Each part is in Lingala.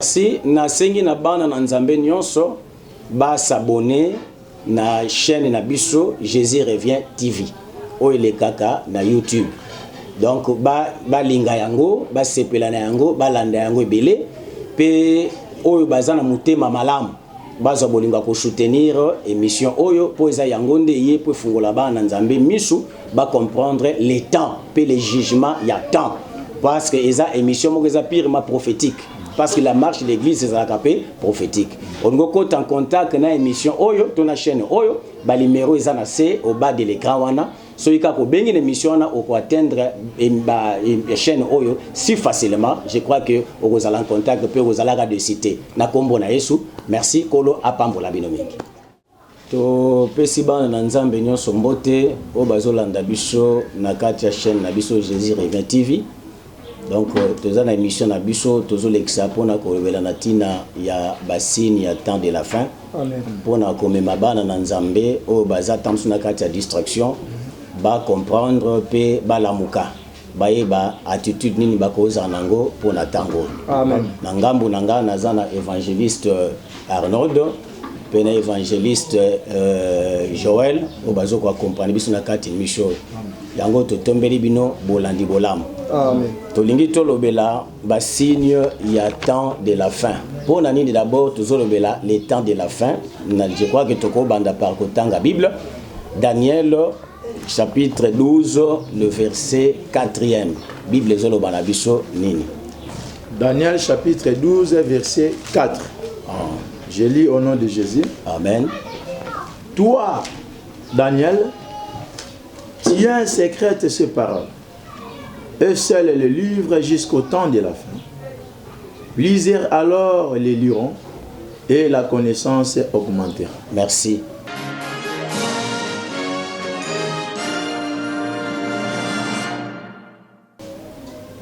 Si na sengi na bana na nzambe nyonso ba s'abonner na chaîne na biso Jésus revient TV oyo le kaka na YouTube. Donc ba linga yango ba sepela na yango ba landa yango ebele pe oyo bazana mutema malamu baza bolinga ko soutenir émission oyo po eza yango nde ye po fungola bana nzambe misu ba comprendre les temps pe les jugements ya temps parce que eza émission moko eza purement prophétique. Parce que la marche de l'église c'est la capé prophétique. On go en contact na émission oyo to na chaîne oyo ba numéro eza na C au bas de l'écran wana so yika ko bengi l'émission na ko atteindre ba chaîne oyo si facilement. Je crois que au en contact peut aux alaga de cité na kombo na Yesu. Merci kolo apambola bino mingi. To pesi bana na nzambe nyonso mbote o bazolanda biso na kati ya chaîne na biso Jésus revient TV. Donc tous en émission na biso tous l'exapona ko revela na tina ya basine ya temps de la fin. Amen. Pona komema bana na nzambe o baza tamsu na kati ya distraction ba comprendre pe ba lamuka ba yeba attitude nini ba koza nango pona tango. Amen. Na ngambo nanga nazana évangéliste Arnold pena évangéliste Joël o bazo ko comprendre biso na kati mission. Yango to tombeli bino bolandi bolam. Amen. Tolingi tolobela ba signe ya temps de la fin. Pour nani d'abord tozolobela les temps de la fin. Je crois que toko banda par kotanga Bible. Daniel chapitre 12 le verset 4e. Bible zolobana biso nini. Daniel chapitre 12 verset 4. Je lis au nom de Jésus. Amen. Toi Daniel, tiens secrète ces paroles. Eux seuls le livrent jusqu'au temps de la fin. Plusieurs alors les liront et la connaissance augmentera. Merci.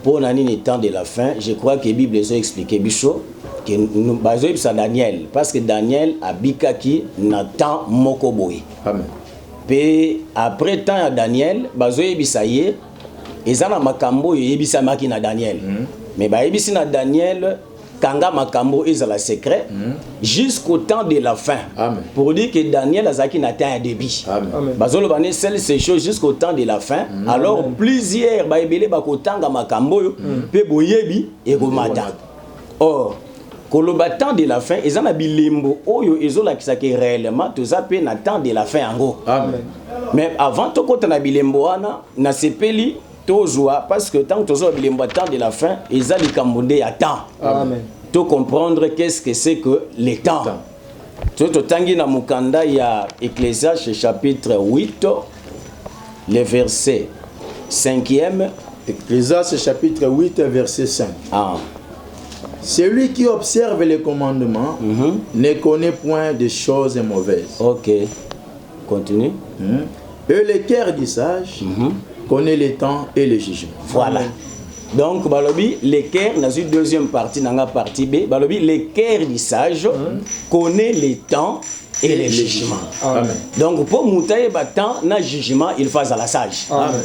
Pour l'année temps de la fin, je crois que la Bible a expliqué Bicho que nous basons sur Daniel parce que Daniel a bikaki na temps mokoboy. Amen. Puis après temps à Daniel, bazo ebisaye ezana makambo yebisa maki na Daniel. Mais ba yebisi na Daniel kanga makambo ezala secret jusqu'au temps de la fin. Amen. Pour dire que Daniel azaki na temps débit. Amen. Bazolo bane celle ces choses jusqu'au temps de la fin. Alors amen. Plusieurs ba ebele ba kotanga makambo yo pe boyebi e gomata. Or koloba temps de la fin ezana bilembo oyo ezola kisaki réellement toza pe na temps de la fin ango. Amen. Mais avant to kota na bilembo wana na sepeli tozwa parce que tant que tozwa bilembo temps de la fin ezali kambonde ya temps. Amen. To comprendre qu'est-ce que c'est que le temps. To tangi na mukanda ya Ecclésiaste chapitre 8 le verset 5e. Ecclésiaste chapitre 8 verset 5. Ah. Celui qui observe les commandements ne connaît point de choses mauvaises. Ok. Continue. Et le cœur du sage connaît le temps et le jugement. Voilà. Donc, balobi, le cœur, dans une deuxième partie, dans la partie B, balobi, le cœur du sage connaît le temps et le jugement. Amen. Donc, pour moutaye temps, na jugement, il faut à la sage. Amen.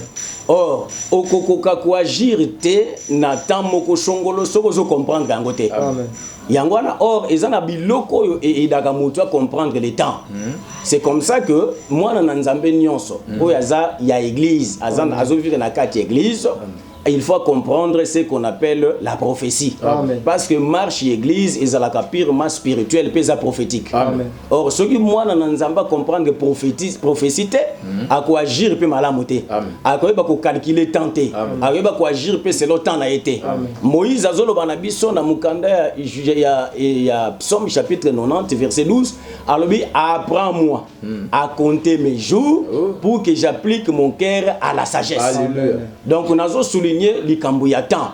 Or, okokoka ko agir te na temps moko shongolo soko zo comprendre gangote. Amen. Yangwana or ezana biloko yo e daga mutu comprendre le temps. C'est comme ça que moi na nzambe nyonso o yaza ya église azana azovire na kati église. Il faut comprendre ce qu'on appelle la prophétie. Amen. Parce que marche église est à la purement spirituelle, pesa prophétique. Amen. Or, ce qui moi dans nzamba comprendre que prophétie à quoi agir peut malamoté. À quoi ba ko calculer tenter. À quoi ba ko agir peut selon temps a été. Moïse azolo banabiso na mukanda ya Psaume chapitre 90 verset 12, alors apprends-moi à compter mes jours pour que j'applique mon cœur à la sagesse. Alléluia. Donc on a souligné likambo ya temps.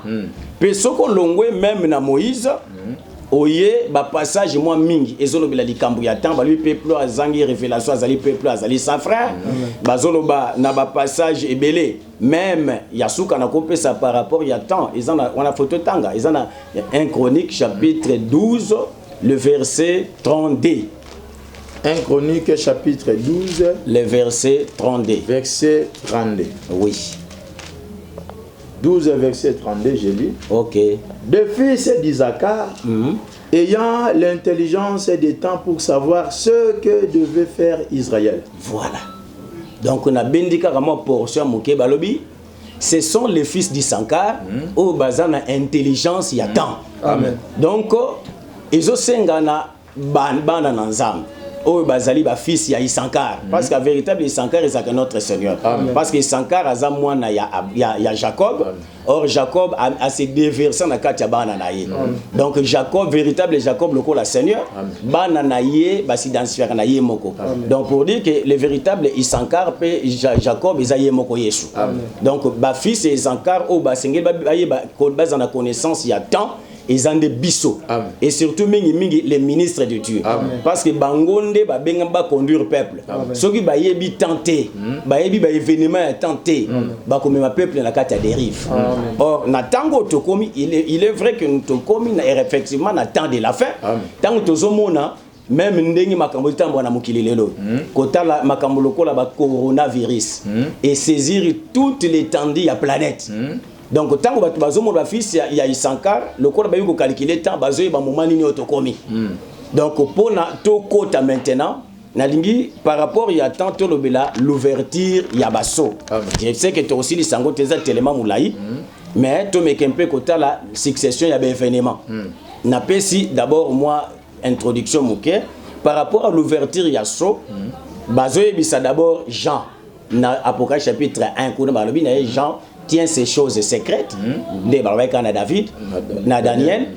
Pe soko longwe même na Moïse oye ba passage moi mingi ezolobela likambo ya temps ba lui peuple azangi révélation azali peuple azali sa frère bazoloba na ba passage ebele même yasuka na kopesa par rapport ya temps ezana on a photo tanga ezana 1 Chronique chapitre 12 le verset 32. 1 Chronique chapitre 12 le verset 32. Verset 32. Oui. 12 verset 32, je lis. Ok. Deux fils d'Isaacar, ayant l'intelligence des temps pour savoir ce que devait faire Israël. Voilà. Donc on a bendika vraiment portion moké balobi. Ce sont les fils d'Issankar au bazana intelligence il y a temps. Amen. Donc ils ont sengana bana nanzam. Oh bazali ba fils ya Issankar parce que véritable Issankar est notre Seigneur. Parce que Issankar aza mwana ya Jacob. Amen. Or Jacob a se déversé na kati ya bana na ye. Donc Jacob véritable Jacob loko la Seigneur. Bana na ye ba s'identifier na ye moko. Donc pour dire que le véritable Issankar pe Jacob eza ye moko Yesu. Donc ba fils Issankar o ba sengel ba bazana connaissance il y a temps. Ils ont des bisous. Et surtout les ministres de Dieu. Amen. Parce que bangonde ba benga ba conduire le peuple. Ceux qui ba yebi tenter, ba yebi ba événement tenter, ba comme ma peuple na kati ya dérive. Or na tango tokomi, il est vrai que nous tokomi na effectivement na temps de la fin. Tango tozomona même ndenge makambo tambo na mokili lelo. Kota la makambo lokola ba coronavirus et saisir toute l'étendue ya planète. Donc tant que tu vas au fils il y a Issankar le corps va y calculer temps bazo ba moment nini otokomi. Donc pour na to kota maintenant na lingi par rapport il y a tant to lobela l'ouverture ya baso. Je sais que tu aussi les sango teza tellement moulai mais to me kempe kota la succession ya événement. Na pesi d'abord moi introduction moké par rapport à l'ouverture ya so bazo yebisa d'abord Jean na Apocalypse chapitre 1 kuna balobi na Jean tient ces choses secrètes. Na David, na Daniel,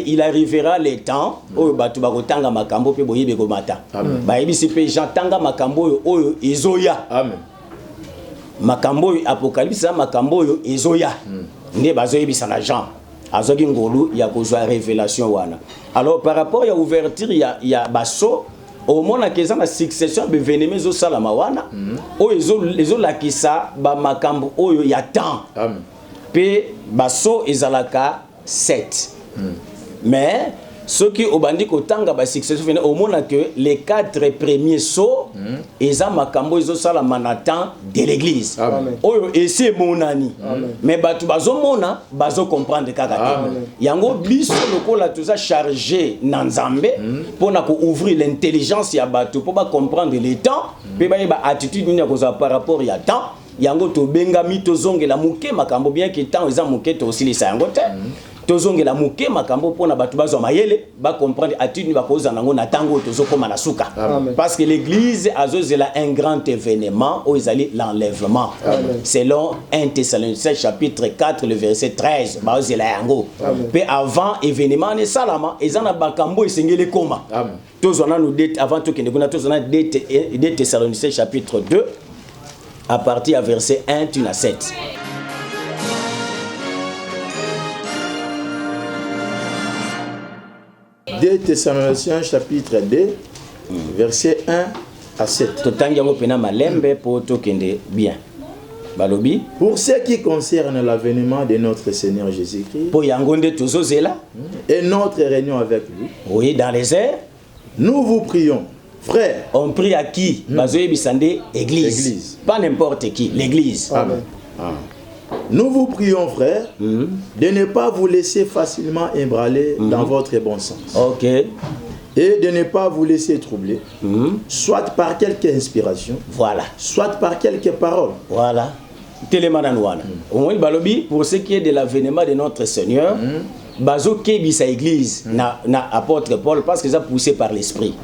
il arrivera les temps où batu bakotanga makambo pe boyebe ko mata. Ba yebisi pe jantanga makambo oyo ezoya. Amen. Makambo Apocalypse makambo oyo ezoya. Nde bazo yebisa na Jean. Azoki ngolu ya kozwa révélation wana. Alors par rapport à ouverture ya baso au moment que ça la succession de vénémés au salamawana o ezo lakisa ba makambo oyo ya temps pe baso ezalaka 7 mais ceux qui obandi kotanga ba succession vene au moment que les 4 premiers sauts eza makambo ezo salama na temps de l'église oyo ese monani mais batu bazo mona bazo comprendre kaka te yango biso lokola tuza chargé na nzambe pona ko ouvrir l'intelligence ya batu pour ba comprendre les temps pe ba attitude ni koza par rapport ya temps yango to benga mito zongela muke makambo bien que temps eza muke to aussi les yango te tozongela muke makambo pona batu bazo mayele ba comprendre attitude ni ba koza nango na tango tozokoma na suka parce que l'église azozela un grand événement où ils allaient l'enlèvement selon 1 Thessaloniciens chapitre 4 le verset 13 ba ozela yango pe avant événement ne salama ezana bakambo esengele koma tozona nous date avant to kende kuna tozona 2 Thessaloniciens chapitre 2 à partir à verset 1 tu na 7. Deux Thessaloniciens chapitre 2 verset 1 à 7. Pour ce qui concerne l'avènement de notre Seigneur Jésus-Christ et notre réunion avec lui, oui, dans les airs, nous vous prions, frères. On prie à qui? Église. Pas n'importe qui, l'église. Amen. Nous vous prions, frères, de ne pas vous laisser facilement ébranler dans votre bon sens. Ok. Et de ne pas vous laisser troubler, soit par quelque inspiration, voilà, soit par quelques paroles. Voilà. Pour ce qui est de l'avènement de notre Seigneur, bazo kebisa église na apôtre Paul parce que ça poussé par l'esprit.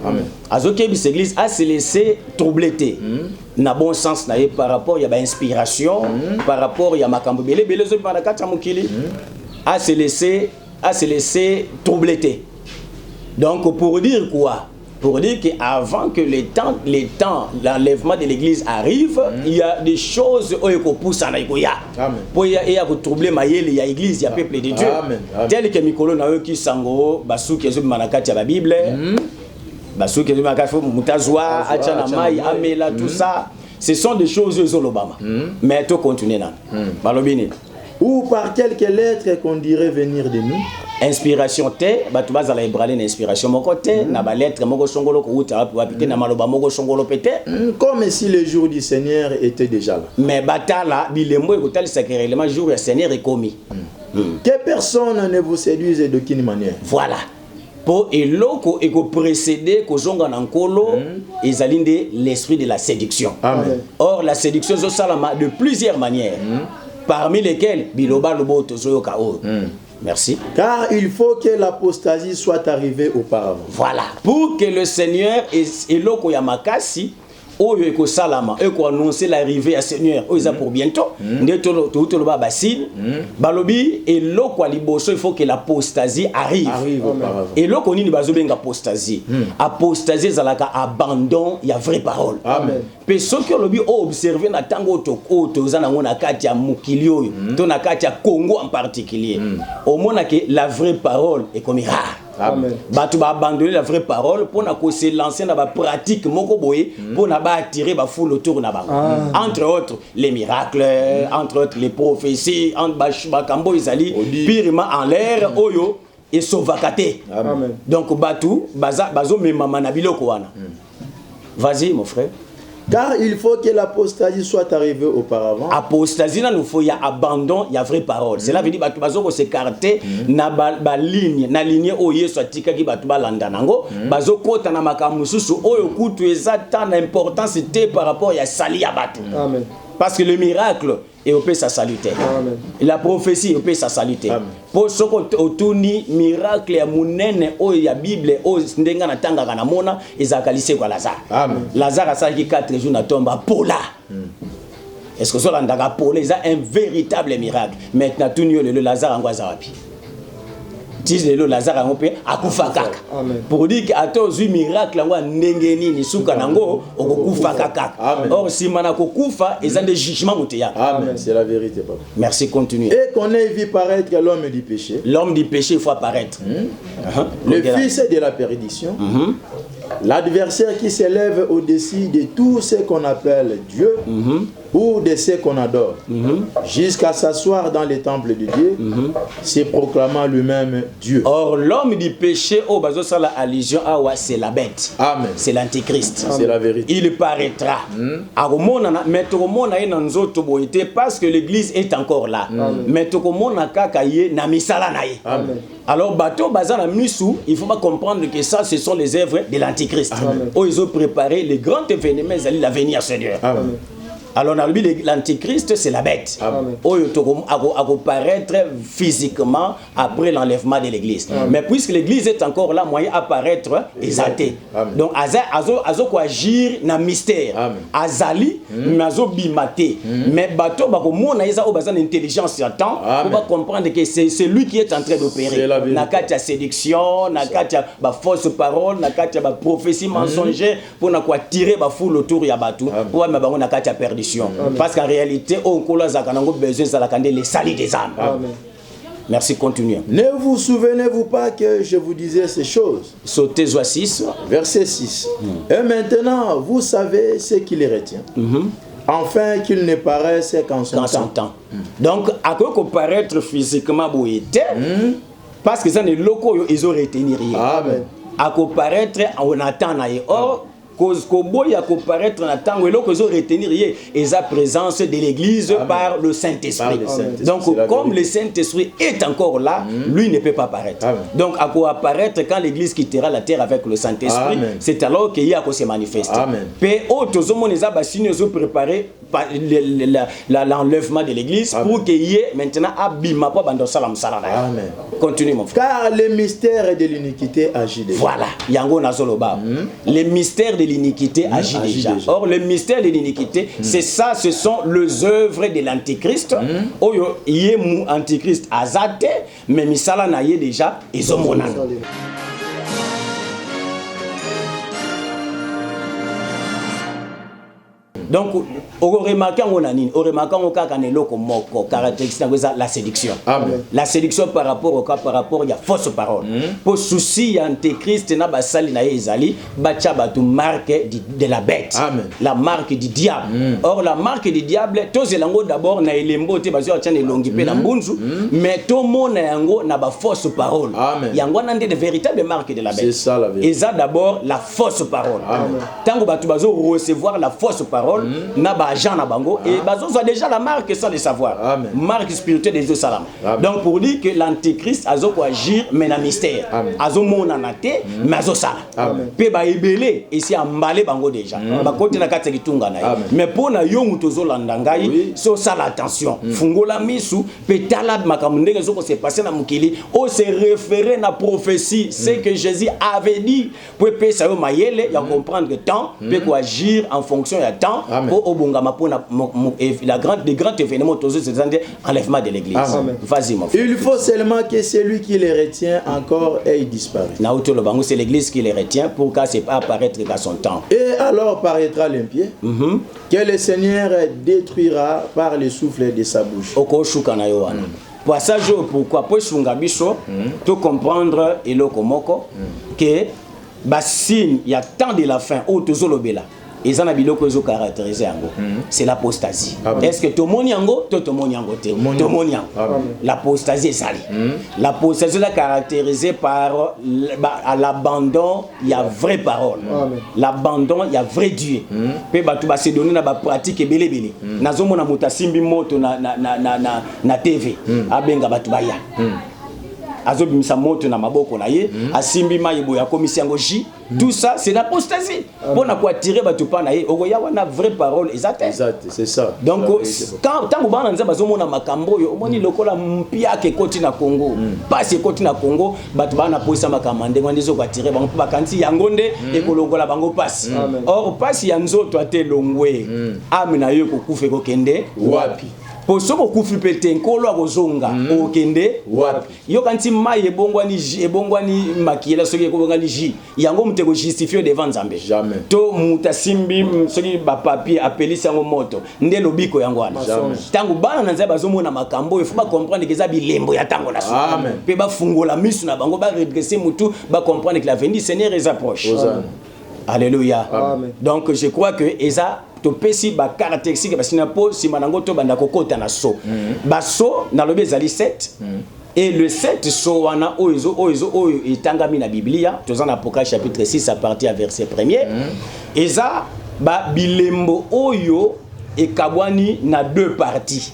Azo kebisa église a se laissé troubler na bon sens na par rapport il y a inspiration par rapport il y a makambo belé zo para kata mukili a se laisser troubler. Donc pour dire quoi? Pour dire qu'avant que l'enlèvement de l'église arrive, il y a des choses qui poussent en aïkoya. Pour y a troubler il y a l'église, il y a peuple de Dieu. Tel que Mikolo na qui sango, basu qui est manakati la Bible, basu qui est manakati mutazwa, achana mai, amela tout ça. Ce sont des choses zolobama. Mais tout continuer là. Balobini. Ou par quelques lettres qu'on dirait venir de nous. inspiration te bato bazala ebrale na inspiration moko te na ba lettre moko songolo ko uta wapite na maloba moko songolo pete comme si le jour du Seigneur était déjà là. mais batala bilembo ekotalisa que réellement jour ya Seigneur est commis. Que personne ne vous séduise d'aucune manière. Voilà. Pour eloko eko précéder ko zonga na nkolo ezali nde l'esprit de la séduction. Amen. Or la séduction zo salama de plusieurs manières. Parmi lesquelles biloba lobo tozoyoka o. Merci. Car il faut que l'apostasie soit arrivée auparavant. Voilà. Pour que le Seigneur eloko ya makasi oyo eko salama eko annoncer l'arrivée à Seigneur oyo za pour bientôt ndeto to ba basile balobi eloko liboso il faut que l'apostasie arrive auparavant. eloko nini bazobenga apostasie apostasie zalaka abandon ya vraie parole. Amen. Pe soki olobi o observer na tango to za nango na kati ya mukili oyo to na kati ya Congo en particulier au mona que la vraie parole est comme rare. Amen. Batu ba abandonner la vraie parole pour na ko se lancer dans la pratique moko boye pour na ba attirer ba foule autour na ba. Entre autres les miracles, entre autres les prophéties, entre ba kambo izali pirement en l'air oyo et sauvakate. Amen. Donc batu bazo memama na biloko wana. Vas-y mon frère. Car il faut que l'apostasie soit arrivée auparavant. Apostasie là nous faut y a abandon, il y a vraie parole. Cela veut dire batu bazo ko s'écarter na ba ligne, na ligne oyo so tika ki batu balanda nango, bazo kota na makambo susu oyo kutu ezata na importance té par rapport ya sali ya batu. Amen. Parce que le miracle et au sa salutaire. Amen. La prophétie au sa salutaire. Pour ce otuni miracle ya munene o ya Bible o ndenga na tanga kana mona ezakalise kwa Lazare. Amen. Lazare a sali 4 jours na tomba pola. Est-ce que cela ndaga pola c'est un véritable miracle. Maintenant tout le Lazare ngwaza wapi. Dis le Lazare ngopé akufa kaka. Pour dire que atozu miracle ngwa ndenge nini suka nango okufa kaka. Or si mana kokufa ezan de jugement moteya. Amen, c'est la vérité papa. Merci, continue. Et qu'on ait vu paraître l'homme du péché. L'homme du péché il faut apparaître. Le fils de la perdition. L'adversaire qui s'élève au-dessus de tout ce qu'on appelle Dieu ou de ce qu'on adore, jusqu'à s'asseoir dans les temples de Dieu, se proclamant lui-même Dieu. Or, l'homme du péché, oh, bazo ça la allusion, c'est la bête. Amen. C'est l'antéchrist. C'est la vérité. Il paraîtra. Mais parce que l'église est encore là. Mais alors, bateau bazar misu, il faut pas comprendre que ça, ce sont les œuvres de l'antéchrist. Oh, ils ont préparé les grands événements, ils allaient l'avenir Seigneur. Amen. Alors, on a dit l'antéchrist, c'est la bête. Oh, il apparaître physiquement après l'enlèvement de l'église. Mais puisque l'église est encore là, moyen apparaître les athées. Donc, azo ko agir na mystère. Azali, mais azo bimate. Mais bateau, bako mona yesa o bazan intelligence à temps, on va comprendre que c'est lui qui est en train d'opérer. Nakatia séduction, nakatia ba fausse parole, nakatia ba prophétie mensongère pour na quoi tirer ba foule autour ya batou. Pour ma bango nakatia perdition. Parce qu'en réalité, on a besoin de les salis des âmes. Amen. Merci, continuez. Ne vous souvenez-vous pas que je vous disais ces choses? Sautez 6. Verset 6. Et maintenant, vous savez ce qui les retient. Enfin qu'il ne paraisse qu'en son temps. Donc, à quoi qu'on paraître physiquement bouillé, parce que ça n'est locaux, ils ont retenu rien. Amen. À quoi paraître, on attend. Or, Koboya paraître en temps où ils ont retenir et sa présence de l'église par le Saint-Esprit. Donc comme le Saint-Esprit est encore là, lui ne peut pas apparaître. Donc à quoi apparaître quand l'église quittera la terre avec le Saint-Esprit, c'est alors qu'il y a à se manifester. Puis autres hommes les ont préparé l'enlèvement de l'église pour qu'il y ait maintenant abima pas bando salam salam. Amen. Continue mon frère. Car le mystère de l'iniquité agit déjà. Voilà, yango nazoloba. Les mystères de l'iniquité agit déjà. Or le mystère de l'iniquité, c'est ça, ce sont les œuvres de l'antéchrist. Oyo yemu antéchrist azate, mais misala na ye déjà ezomona. Donc on remarque on a nini, on remarque on kaka neloko moko caractéristique la séduction. Amen. La séduction par rapport au cas par rapport il y a fausse parole. Pour souci antéchrist na basali na ezali bacha batu marque de la bête. Amen. La marque du diable. Or la marque du diable tozelango d'abord na elembo te bazo tchane longi pe na mbunzu mais to mona yango na ba fausse parole. Amen. Yango na de véritables marques de la bête. C'est ça la vérité. Et ça d'abord la fausse parole. Amen. Tango batu bazo recevoir la fausse parole na ba agent na bango et bazo a déjà la marque sans le savoir. Amen. Marque spirituelle des salam. Donc pour dire que l'antéchrist azo ko agir mais na mystère. Azo mona na te mais azo sala. Pe ba ebele et si emballé bango déjà. Ba côté na kati kitunga na. Mais pour na yo mutozo landangai so sala attention. Fungola misu pe tala makamundenge zo ko se passer na mukili o se référer na prophétie c'est que Jésus avait dit pour pe sa yo mayele ya comprendre que temps peut ko agir en fonction ya temps pour obongama pour les grands événements tozo c'est-à-dire enlèvement de l'église. Vas-y mon frère. Il faut seulement que celui qui les retient encore ait disparu. Na utolo bango c'est l'église qui les retient pour qu'à c'est pas apparaître qu'à son temps. Et alors paraîtra l'impie que le Seigneur détruira par le souffle de sa bouche. Oko shuka na yo wana. Passage pourquoi pour sunga biso to comprendre eloko moko que ba signe il y a tant de la fin au tozolobela. Et ça n'a biloko ezo caractériser yango. C'est l'apostasie. Est-ce que tout le monde yango, tout le monde yango te. Tout le monde yango. L'apostasie est sali. L'apostasie est caractérisée par l'abandon, il y a vraie parole. L'abandon, il y a vrai Dieu. Pe batu ba se donner na ba pratique belé belé. Nazo mona muta simbi moto na TV. Abenga batu ba ya. Azobimisa moto na maboko na ye asimbi mayibo ya komisi yango ji tout ça c'est l'apostasie pour na quoi tirer batu pa na ye okoya wana vraie parole exact c'est ça donc quand tango bana nza bazomona makambo yo omoni lokola mpia ke koti na Congo passe koti na Congo batu bana poisa makamande ngwa ndizo kwa tirer bango pa kanti yango nde ekolongola bango passe or passe ya nzoto ate longwe amina yo kokufe kokende wapi pour ce que vous faites un colo à Rozonga, au Kende, yo kanti mai ebongwani makiela soki ekobongani ji yango muteko justifier devant Nzambe jamais to mutasimbi soki ba papier appelisi yango moto nde lobiko yango wana tangu bana na Nzambe bazomona makambo il faut ba comprendre que za bilembo ya tango na so pe ba fungola misu na bango ba redresser mutu ba comprendre que la venue Seigneur est approche. Alléluia. Donc je crois que eza to pesi ba caractéristique parce que po si manango to banda kokota na so ba so na lobe ezali 7 et le 7 so wana oizo itangami na Biblia to dans Apocalypse chapitre 6 à partir à verset 1er eza ba bilembo oyo et kabwani na deux parties.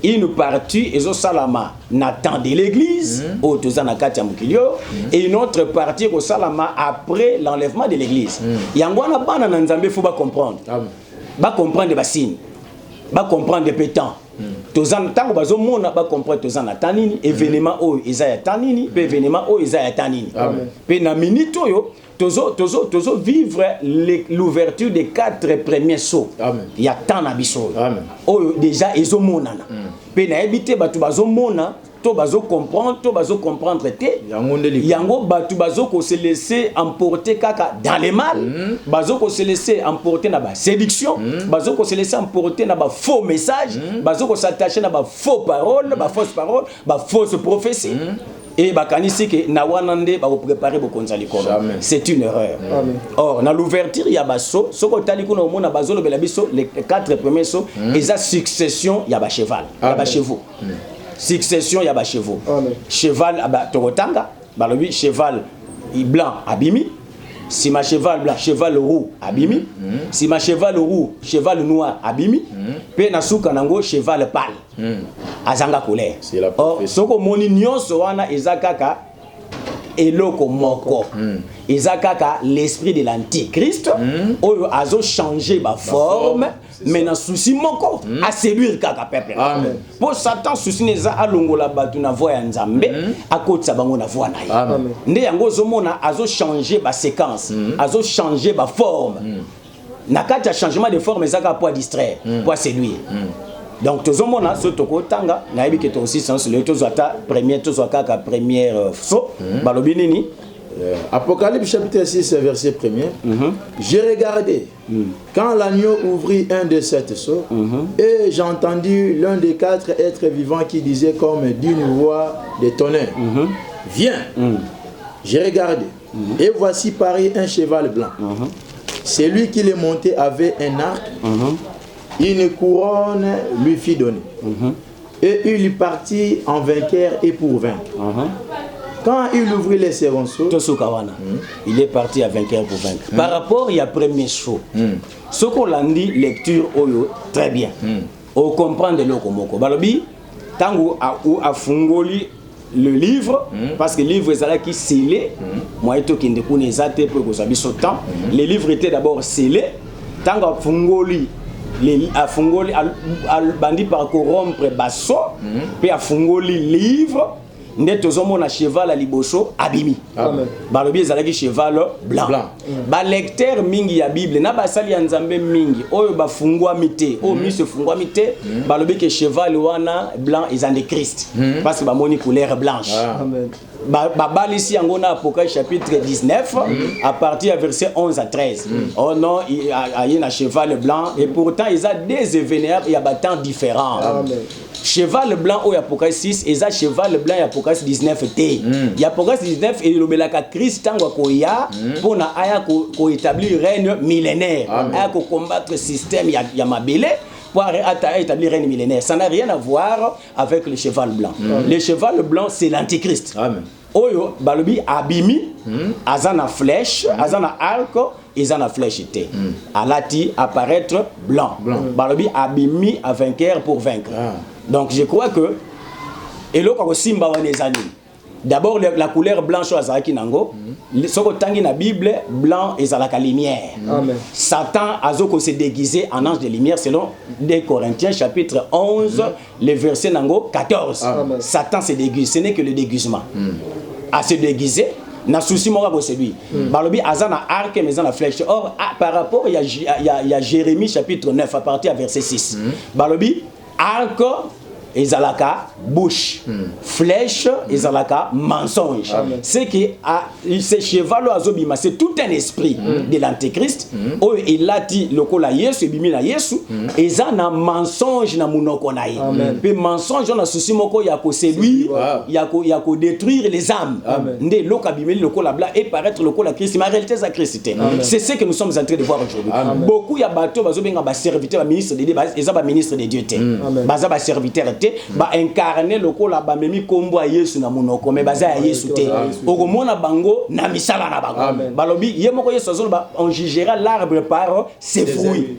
Une partie ezo salama na temps de l'église au tozana katia mukilio et une autre partie au salama après l'enlèvement de l'église. Yangwana bana na Nzambe faut ba comprendre. Ba comprendre ba signe. Ba comprendre des pétants. Tozana tango bazo mona ba comprendre tozana tanini événement o ezaya tanini pe événement o ezaya tanini. Pe na minute oyo tozo vivre l'ouverture des 4 premiers sauts. Il y a tant d'abissos. Oh déjà ils ont monana. Pe na habité batu bazo mona to bazo comprendre te. Yango batu bazo ko se laisser emporter kaka dans les mal. Bazo ko se laisser emporter na ba séduction. Bazo ko se laisser emporter na ba faux message. Bazo ko s'attacher na ba faux paroles, ba fausses paroles, ba fausses prophéties. Et bakanisi que na wanande ba préparer bokonza likolo. C'est une erreur. Or na l'ouverture il y a baso soko tali kuna omona bazolo bela biso les 4 premiers sauts et sa succession il y a ba cheval, il y a ba chevaux. Succession il y a ba chevaux. Cheval aba tokotanga balobi cheval blanc abimi. Si ma cheval blanc, cheval roux abimi. Si ma cheval roux, cheval noir abimi. Pe na suka nango cheval pâle. Azanga colère. Or soko moni nyonso wana ezakaka eloko moko. Ezakaka l'esprit de l'antichrist oyo azo changer ba forme mais na souci moko a séduire kaka peuple. Pour Satan souci neza alongola batu na voix ya Nzambe akotsa bango na voix na ye. Nde yango zomona azo changer ba séquence, azo changer ba forme. Na kati ya changement de forme ezaka pour distraire, pour séduire. Donc tous mona so toko tanga na yebi ke to aussi sens le to zata première to zaka première saut balobi nini Apocalypse chapitre 6, verset 1er. J'ai regardé quand l'agneau ouvrit un de sept sceaux et j'ai entendu l'un des quatre êtres vivants qui disait comme d'une voix de tonnerre. Viens. J'ai regardé et voici pareil un cheval blanc. Celui qui le montait avait un arc. Une couronne lui fit donner. Et il partit en vainqueur et pour vaincre. Quand il ouvrit les seconds sceaux, il est parti à vainqueur pour vaincre. Par rapport il y a premier saut, ce qu'on l'a dit, lecture oyo, très bien. On comprend de l'okomoko. Balobi, tango a fungoli le livre, parce que le livre est là qui scellé. Moi, je suis un peu de les livres étaient d'abord scellés. Tango a fungoli a fungoli al bandi par corrompre basso, puis a fungoli livre. Net na cheval à liboso abimi. Balobi ezalaki cheval blanc. Ba lecteur mingi ya Bible na basali ya Nzambe mingi oyo ba fungwa mité o mi se fungwa mité balobi que cheval wana blanc ezande Christ parce que ba moni couleur blanche. Amen. Babal ici en Apocalypse chapitre 19 à partir du verset 11 à 13. Oh non, il y a un cheval blanc et pourtant il y a des événements et il y a des temps différents. Amen. Cheval blanc au Apocalypse 6 et ça cheval blanc et Apocalypse 19 t. Il Apocalypse 19 et le belaka Christ tango koya pour na aya ko établir règne millénaire. Aya ko combattre système ya mabele pour établir règne millénaire. Ça n'a rien à voir avec le cheval blanc. Le cheval blanc c'est l'antichrist. Amen. Oyo balobi abimi azana flèche, azana arc, azana flèche té. Alati apparaître blanc. Balobi abimi à vainqueur pour vaincre. Donc je crois que et là quand simba wanezani. D'abord la couleur blanche azaki nango, soko tangi na Bible blanc ezalaka lumière. Amen. Satan azoko se déguisé en ange de lumière selon 2 Corinthiens chapitre 11 le verset nango 14. Amen. Satan se déguise, ce n'est que le déguisement. À se déguiser na souci moko ko celui. Balobi azana arc mais azana flèche. Or par rapport il y a Jérémie chapitre 9 à partir du verset 6. Balobi arc ezalaka bouche, flèche ezalaka mensonge. C'est que ce cheval azobima c'est tout un esprit de l'antéchrist. Oh il a dit lokola Yesu bimi na Yesu ezana mensonge na munoko na ye. Pe mensonge on a souci moko ya ko séduire, ya ko détruire les âmes. Ndé loka bimeli lokola bla et paraître lokola Christ, mais en réalité c'est Christ. C'est ce que nous sommes en train de voir aujourd'hui. Beaucoup ya bateau bazobenga ba serviteur ba ministre de Dieu, eza ba ministre de Dieu té. Baza ba serviteur ba incarner lokola ba memi kombo ya Yesu na munoko mais baza ya Yesu te okomona bango na misala na bango balobi ye moko Yesu azoloba on jugera l'arbre par ses fruits.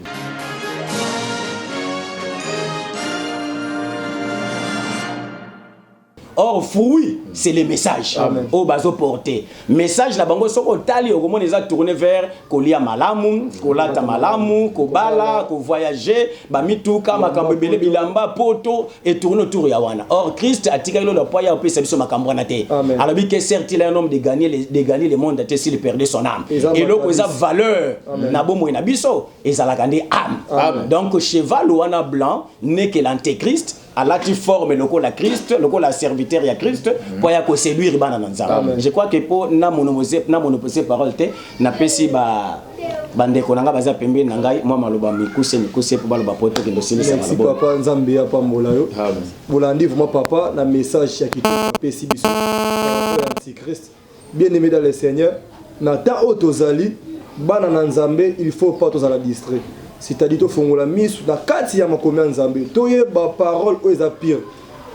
Or fruit c'est le message au bazo porter message la bango soko tali okomona eza tourner vers kolia malamu kolata malamu kobala ko voyager ba mituka makambo bele bilamba poto et tourner autour ya wana. Or Christ atika ilo la poya opesa biso makambo na te alors que certes il est un homme de gagner le monde te s'il perdait son âme et loko eza valeur na bomo na biso ezalaka ndi âme. Donc cheval wana blanc n'est que l'antéchrist à la forme lokola Christ lokola serviteur ya Christ pour ya ko séduire bana nzamba. Je crois que pour na monoposé parole te na pesi ba bandeko nanga baza pembe na ngai moi maloba mikuse pour baloba poto kendo silisa na bo. Papa nzambe ya pambola yo. Bolandi vraiment papa na message ya kitoko pesi biso antichrist. Bien aimé dans le Seigneur, na ta otozali bana na nzambe il faut pas tozala distrait. C'est-à-dire to fongola misu na kati ya makomia nzambe toye ba parole o eza pire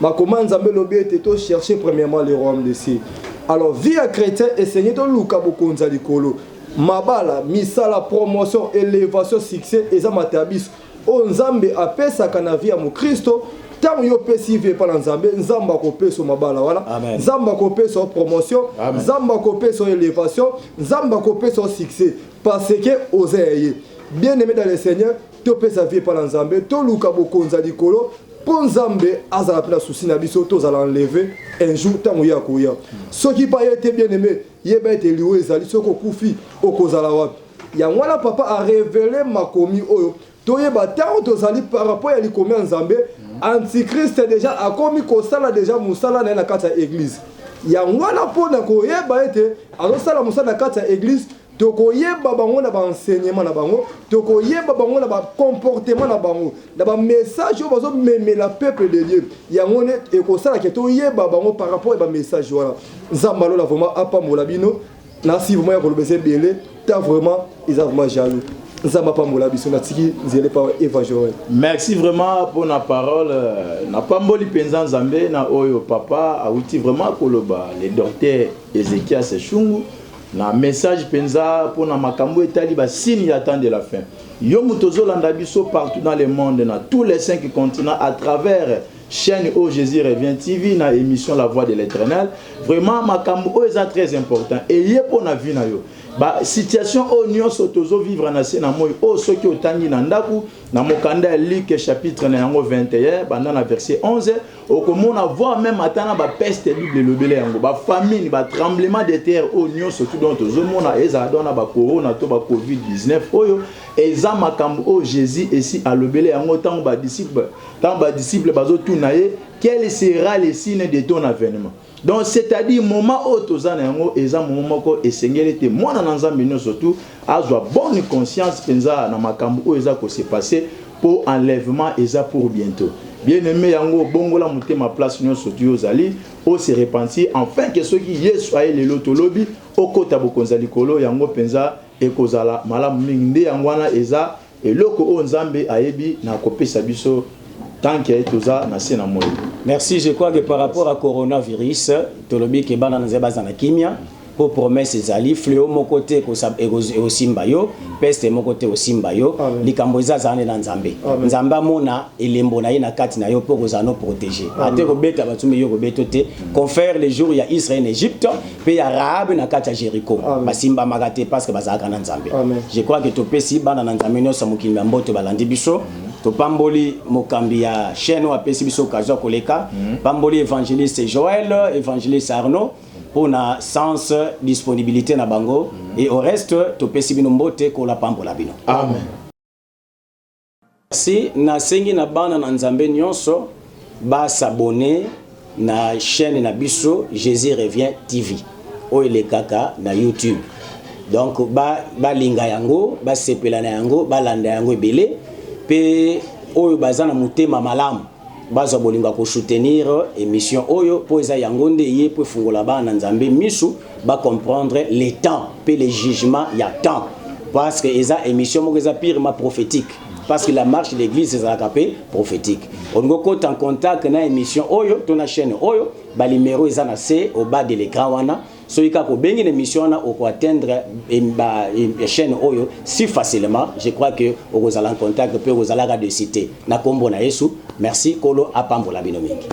makomia nzambe lobi ete to chercher premièrement le royaume des cieux. Alors vie à chrétien essayer to luka bokonza likolo mabala misala promotion élévation succès eza matabis o nzambe apesa kana vie ya mu Kristo tant yo pesi vie pa nzambe nzamba ko peso mabala wala nzamba ko peso promotion nzamba ko peso élévation nzamba ko peso succès parce que oseye. Bien aimé dans le Seigneur, tu peux sa vie par l'Anzambe, tu luka bokonza likolo, pour Nzambe, azala pena souci na biso, tu allons enlever un jour tant ya koya. Ce qui pas été bien aimé, yeba été lié ezali soko kufi okozala wapi. Ya wana papa a révélé makomi oyo. Toyeba tant tozali par rapport à likomi Nzambe, antichrist déjà a commis kosala déjà musala na kata église. yango wana mpona koyeba ete azosala mosala na kati ya église tokoyeba bango na baenseignement na bango tokoyeba bango na bacomportement na bango na bamessage oyo bazomemela peuple de Dieu yango ne ekosalaka toyeba bango par rapport ya bamessage wana nzambe alola vraiment apambola bino nasi vraiment ya kolobesa ebele ta vraiment eza vraiment jaloux. Merci vraiment pour la parole. Na pamboli penza nzambe na oyo papa a outi vraiment koloba le docteur Ezekiel Sechungu na message penza pour na makambo etali ba signe attend de la fin. Yo mutozo landa biso partout dans le monde na tous les 5 continents à travers chaîne O Jésus revient TV na émission La Voix de l'Éternel. Vraiment makambo est très important et yé pour na vie na yo. Ba situation o nyonso tozo vivre na se na moyo o soki otangi na ndaku na mokanda Luc chapitre na yango 21 banda na verset 11 okomona voir même atana ba peste bible lobele yango ba famine ba tremblement de terre o nyonso tout donc tozo mona eza dona ba corona to ba covid-19 oyo eza makambo o Jésus esi alobele yango tango ba disciple bazo tunaye quel sera le signe de ton avènement. Donc c'est-à-dire moment où tozana yango eza moment ko esengeli te mwana na nzambe no surtout azwa bonne conscience penza na makambo o eza ko se passer pour enlèvement eza pour bientôt. Bien-aimé yango bongola mutema place no surtout ozali o se repentir enfin que ceux qui yesu aye lelo tolobi okota bokonzali kolo yango penza ekozala malamu mingi nde yango wana eza eloko o nzambe ayebi na kopesa biso. Merci, je crois que par rapport à coronavirus, tolobi ke bana nzeba za na kimia pour promesse zali fléau mon côté ko sa au simbayo peste mon côté au simbayo likambo za za na nzambe nzamba mona elembo na ina kati na yo pour ko za no protéger ate ko beta batumbe yo ko betote confère les jours ya Israël en Égypte pe ya Rahab na kati ya Jéricho basimba magate parce que bazaka na nzambe. Je crois que topesi bana na nzambe no samukimba mboto balandi biso to pamboli mokambi ya chaîne wa pesi biso kazo koleka pamboli évangéliste Joël évangéliste Arnaud pour na sens disponibilité na bango et au reste to pesi bino mbote ko la pambola bino. Amen. Si na sengi na bana na nzambe nyonso ba s'abonner na chaîne na biso Jésus revient TV o ele kaka na YouTube. Donc ba linga yango ba sepela na yango ba landa yango ebele pe oyo bazana mutema malamu bazo bolinga ko soutenir émission oyo po eza yango nde ye po fungola bana nzambe misu ba comprendre les temps pe les jugements ya temps parce que eza émission moko eza purement prophétique parce que la marche de l'église c'est la capé prophétique on go en contact na émission oyo to na chaîne oyo ba numéro eza na C au bas de l'écran wana so yika ko bengi l'émission na ko atteindre la chaîne oyo si facilement. Je crois que au en contact peut aux alaga de cité na kombo na Yesu. Merci kolo apambola bino mingi.